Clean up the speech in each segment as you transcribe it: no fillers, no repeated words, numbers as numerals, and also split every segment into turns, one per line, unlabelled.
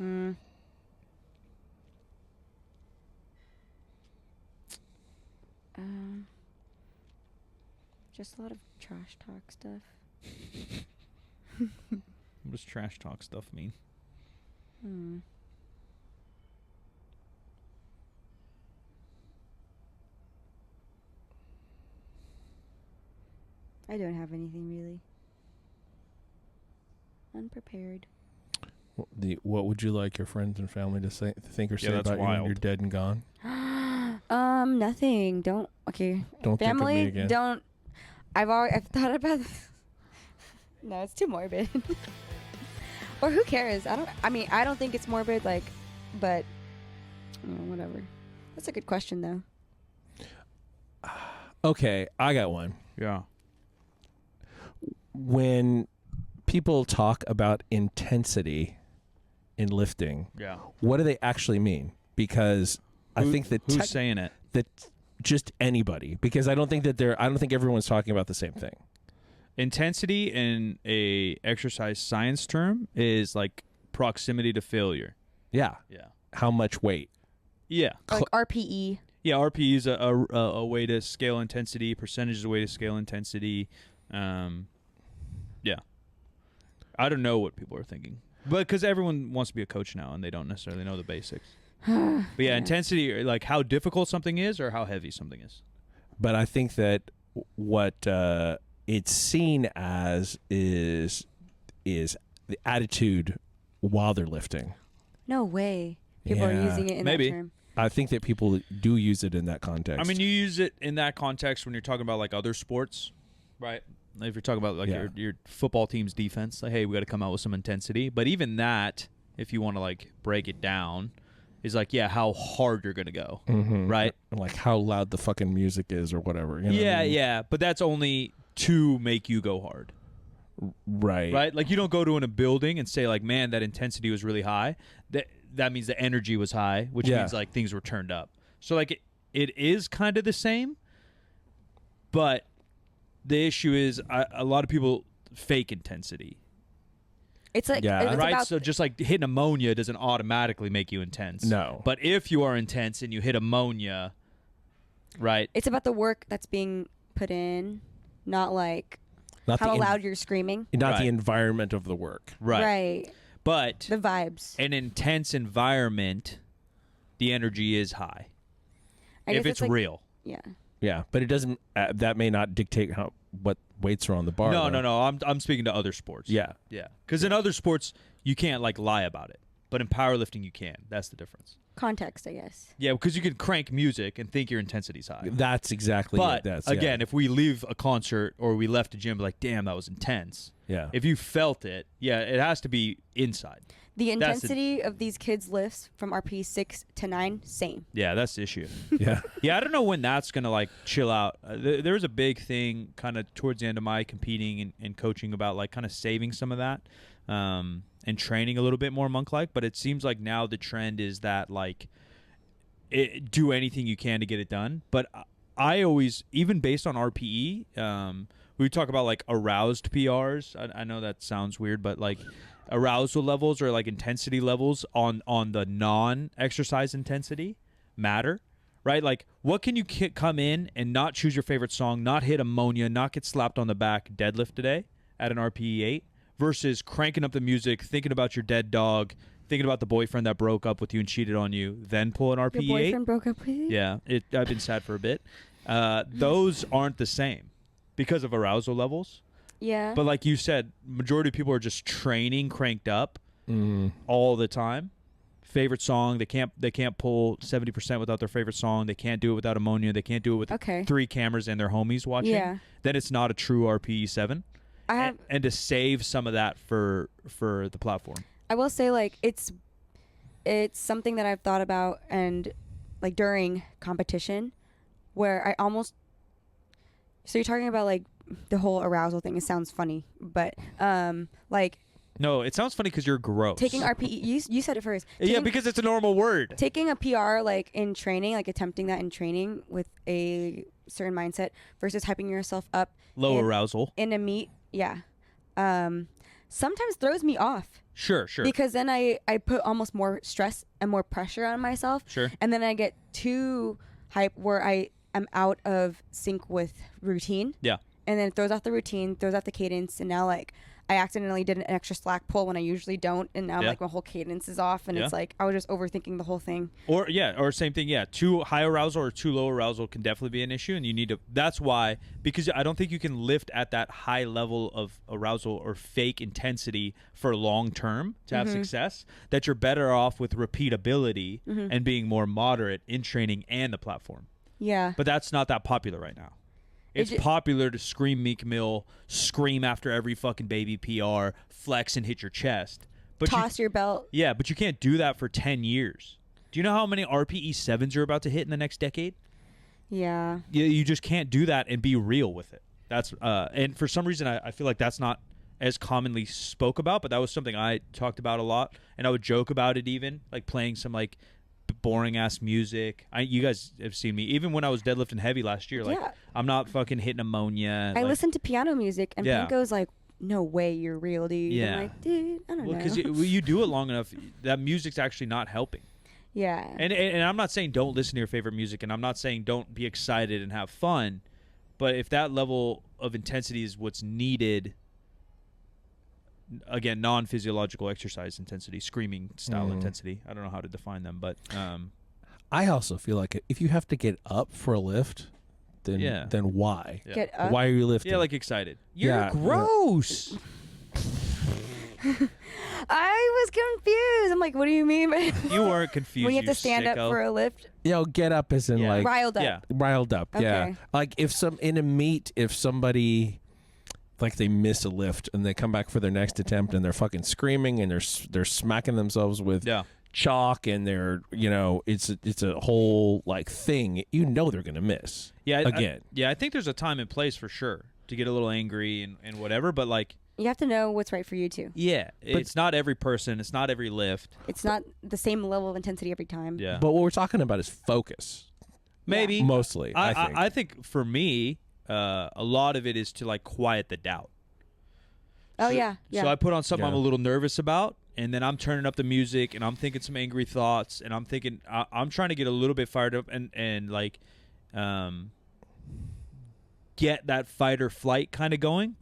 Mm. Just a lot of trash talk stuff.
What does trash talk stuff mean?
I don't have anything really. Unprepared.
What would you like your friends and family to think or say
that's
about you when
wild.
you're dead and gone?
Nothing. Don't. Okay.
Don't
Family,
think of me again.
don't. I've thought about this. No, it's too morbid. Or who cares? I don't think it's morbid, but whatever. That's a good question though.
Okay, I got one.
Yeah.
When people talk about intensity in lifting, what do they actually mean? Because I think that
who's saying it?
That just anybody. Because I don't think everyone's talking about the same thing.
Intensity in a exercise science term is like proximity to failure.
Yeah.
Yeah.
How much weight?
Yeah.
Like RPE.
Yeah, RPE is a way to scale intensity. Percentage is a way to scale intensity. Yeah. I don't know what people are thinking. But because everyone wants to be a coach now and they don't necessarily know the basics. But yeah, intensity, like how difficult something is or how heavy something is.
But I think that what it's seen as is the attitude while they're lifting.
No way. People are using it in
Maybe.
that term.
I think that people do use it in that context.
I mean, you use it in that context when you're talking about like other sports, right? If you're talking about like your football team's defense, like, hey, we got to come out with some intensity. But even that, if you want to like break it down, is like, yeah, how hard you're going to go, right?
And like how loud the fucking music is or whatever. You know what I mean?
Yeah. But that's only to make you go hard.
Right.
Right? Like you don't go to a building and say like, man, that intensity was really high. That means the energy was high, which means like things were turned up. So like it is kind of the same, but the issue is a lot of people fake intensity.
It's like
right. So just like hitting ammonia doesn't automatically make you intense.
No.
But if you are intense and you hit ammonia, right?
It's about the work that's being put in, not how loud you're screaming.
Not the environment of the work.
Right. But
the vibes.
An intense environment, the energy is high. If it's real.
Yeah.
Yeah, but it doesn't. That may not dictate what weights are on the bar.
No. I'm speaking to other sports.
Yeah.
Because in other sports you can't like lie about it, but in powerlifting you can. That's the difference.
Context, I guess.
Yeah, because you can crank music and think your intensity's high.
That's exactly.
But again, if we leave a concert or we left a gym, like, damn, that was intense.
Yeah.
If you felt it, it has to be inside.
The intensity of these kids' lifts from RP 6 to 9, same.
Yeah, that's the issue.
Yeah.
I don't know when that's going to like chill out. There was a big thing kind of towards the end of my competing and coaching about like kind of saving some of that and training a little bit more monk-like. But it seems like now the trend is that like do anything you can to get it done. But I always, even based on RPE, we talk about like aroused PRs. I know that sounds weird, but like arousal levels or like intensity levels on the non-exercise intensity matter, right? Like what can you come in and not choose your favorite song, not hit ammonia, not get slapped on the back deadlift today at an RPE 8 versus cranking up the music, thinking about your dead dog, thinking about the boyfriend that broke up with you and cheated on you, then pull an RPE 8.
Your boyfriend broke up with you?
Yeah, I've been sad for a bit. Those aren't the same because of arousal levels.
Yeah.
But like you said, majority of people are just training cranked up all the time. Favorite song, they can't pull 70% without their favorite song. They can't do it without ammonia. They can't do it with 3 cameras and their homies watching. Yeah. Then it's not a true RPE 7. And to save some of that for the platform.
I will say like it's something that I've thought about and like during competition where I almost, so you're talking about like the whole arousal thing. It sounds funny, but like.
No, it sounds funny because you're gross.
Taking RPE, you said it first.
Yeah, because it's a normal word.
Taking a PR like in training, like attempting that in training with a certain mindset versus hyping yourself up.
Low arousal.
In a meet, yeah. Sometimes throws me off
Sure.
Because then I put almost more stress and more pressure on myself.
Sure.
And then I get too hype where I am out of sync with routine.
Yeah.
And then it throws off the routine, throws off the cadence, and now like I accidentally did an extra slack pull when I usually don't, and now like my whole cadence is off, and it's like I was just overthinking the whole thing.
Or same thing. Yeah, too high arousal or too low arousal can definitely be an issue, and you need to. That's why, because I don't think you can lift at that high level of arousal or fake intensity for long term to have success. That you're better off with repeatability and being more moderate in training and the platform.
Yeah.
But that's not that popular right now. It's popular to scream Meek Mill, scream after every fucking baby PR, flex and hit your chest. But
toss your belt.
Yeah, but you can't do that for 10 years. Do you know how many RPE 7s you're about to hit in the next decade?
Yeah.
You just can't do that and be real with it. That's and for some reason I feel like that's not as commonly spoke about, but that was something I talked about a lot, and I would joke about it even, like playing some like boring ass music. You guys have seen me even when I was deadlifting heavy last year. Like I'm not fucking hitting ammonia.
I listen to piano music, and Franco's like, "No way, you're real, dude."
Yeah.
I'm like, dude, I don't know.
Because you do it long enough, that music's actually not helping.
Yeah.
And I'm not saying don't listen to your favorite music, and I'm not saying don't be excited and have fun, but if that level of intensity is what's needed. Again, non-physiological exercise intensity, screaming style intensity. I don't know how to define them, but
I also feel like if you have to get up for a lift, then why?
Yeah.
Get up.
Why are you lifting?
Yeah, like excited. You're
Yeah.
gross.
I was confused. I'm like, what do you mean?
You weren't confused.
When you have to stand up
sicko.
for a lift,
Get up as in like
riled up.
Yeah.
riled up. Yeah,
Okay.
like if somebody like they miss a lift and they come back for their next attempt and they're fucking screaming and they're smacking themselves with chalk and they're it's a whole like thing. They're gonna miss.
Yeah,
again.
I think there's a time and place for sure to get a little angry and whatever, but like
You have to know what's right for you too.
yeah, it's not every person, it's not every lift.
It's not the same level of intensity every time.
Yeah,
But what we're talking about is focus.
maybe
Mostly, I think.
I think for me, a lot of it is to like quiet the doubt.
Oh yeah.
So I put on something I'm
Yeah.
a little nervous about, and then I'm turning up the music, and I'm thinking some angry thoughts, and I'm thinking I'm trying to get a little bit fired up and like, get that fight or flight kind of going.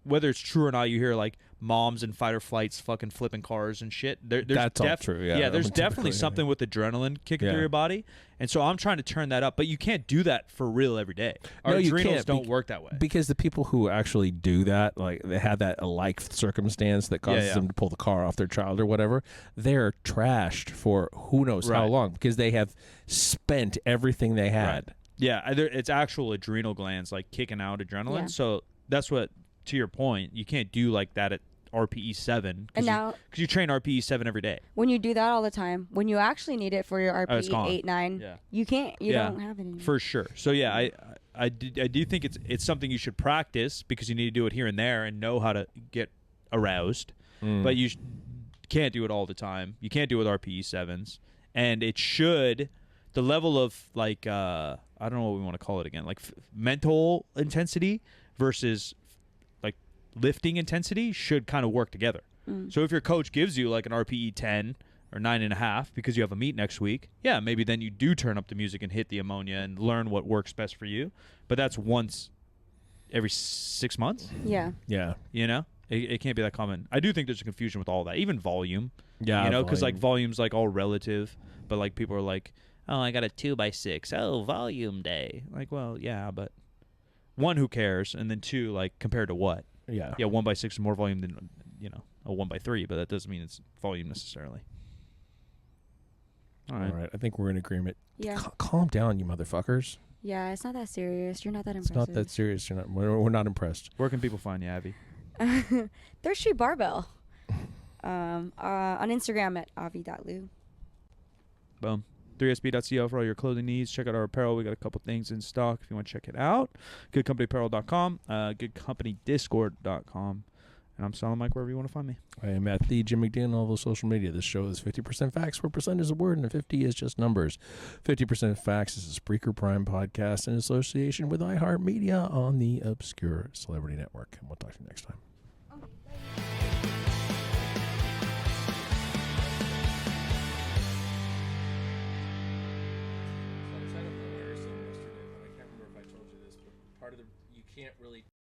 Whether it's true or not, you hear like moms in fight or flights fucking flipping cars and shit. There's
That's all true, yeah.
there's
Typically,
definitely something with adrenaline kicking
Yeah.
through your body, and so I'm trying to turn that up. But you can't do that for real every day. Our
No, you
adrenals
can't,
don't work that way.
Because the people who actually do that, like they had that like circumstance that causes them to pull the car off their child or whatever, they're trashed for who knows how
Right.
long because they have spent everything they had.
Right. Yeah, it's actual adrenal glands like kicking out adrenaline.
Yeah.
So that's what, to your point, you can't do like that at RPE 7
And now,
because you train RPE 7 every day.
when you do that all the time, when you actually need it for your
it's
RPE
gone.
8, 9,
Yeah.
you can't. You
Yeah,
don't have it anymore.
For sure. So yeah, I do think it's something you should practice because you need to do it here and there and know how to get aroused. But you can't do it all the time. You can't do it with RPE 7s, and it should. The level of like I don't know what we want to call it again, like mental intensity versus like lifting intensity should kind of work together. So if your coach gives you like an RPE 10 or 9.5 because you have a meet next week, yeah, maybe then you do turn up the music and hit the ammonia and learn what works best for you. But that's once every 6 months.
Yeah.
Yeah.
It can't be that common. I do think there's a confusion with all that, even volume.
Yeah.
Because like volume's like all relative, but like people are like, oh, I got a 2x6. Oh, volume day. Like, well, yeah, but one, who cares? And then two, like, compared to what?
Yeah.
Yeah, 1x6 is more volume than, a 1x3, but that doesn't mean it's volume necessarily. All right.
I think we're in agreement.
Yeah.
Calm down, you motherfuckers.
Yeah, it's not that serious. You're not that
It's
impressive.
not that serious. We're not impressed.
Where can people find you, Abby?
Third Street Barbell. On Instagram at avi.lu.
Boom. 3sb.co for all your clothing needs. Check out our apparel. We got a couple things in stock if you want to check it out. Goodcompanyapparel.com, goodcompanyDiscord.com. And I'm Silent Mike wherever you want to find me.
I am at the Jim McDean on all the social media. This show is 50% facts, 4% is a word, and 50 is just numbers. 50% facts is a Spreaker Prime podcast in association with iHeartMedia on the Obscure Celebrity Network. And we'll talk to you next time. part of the you can't really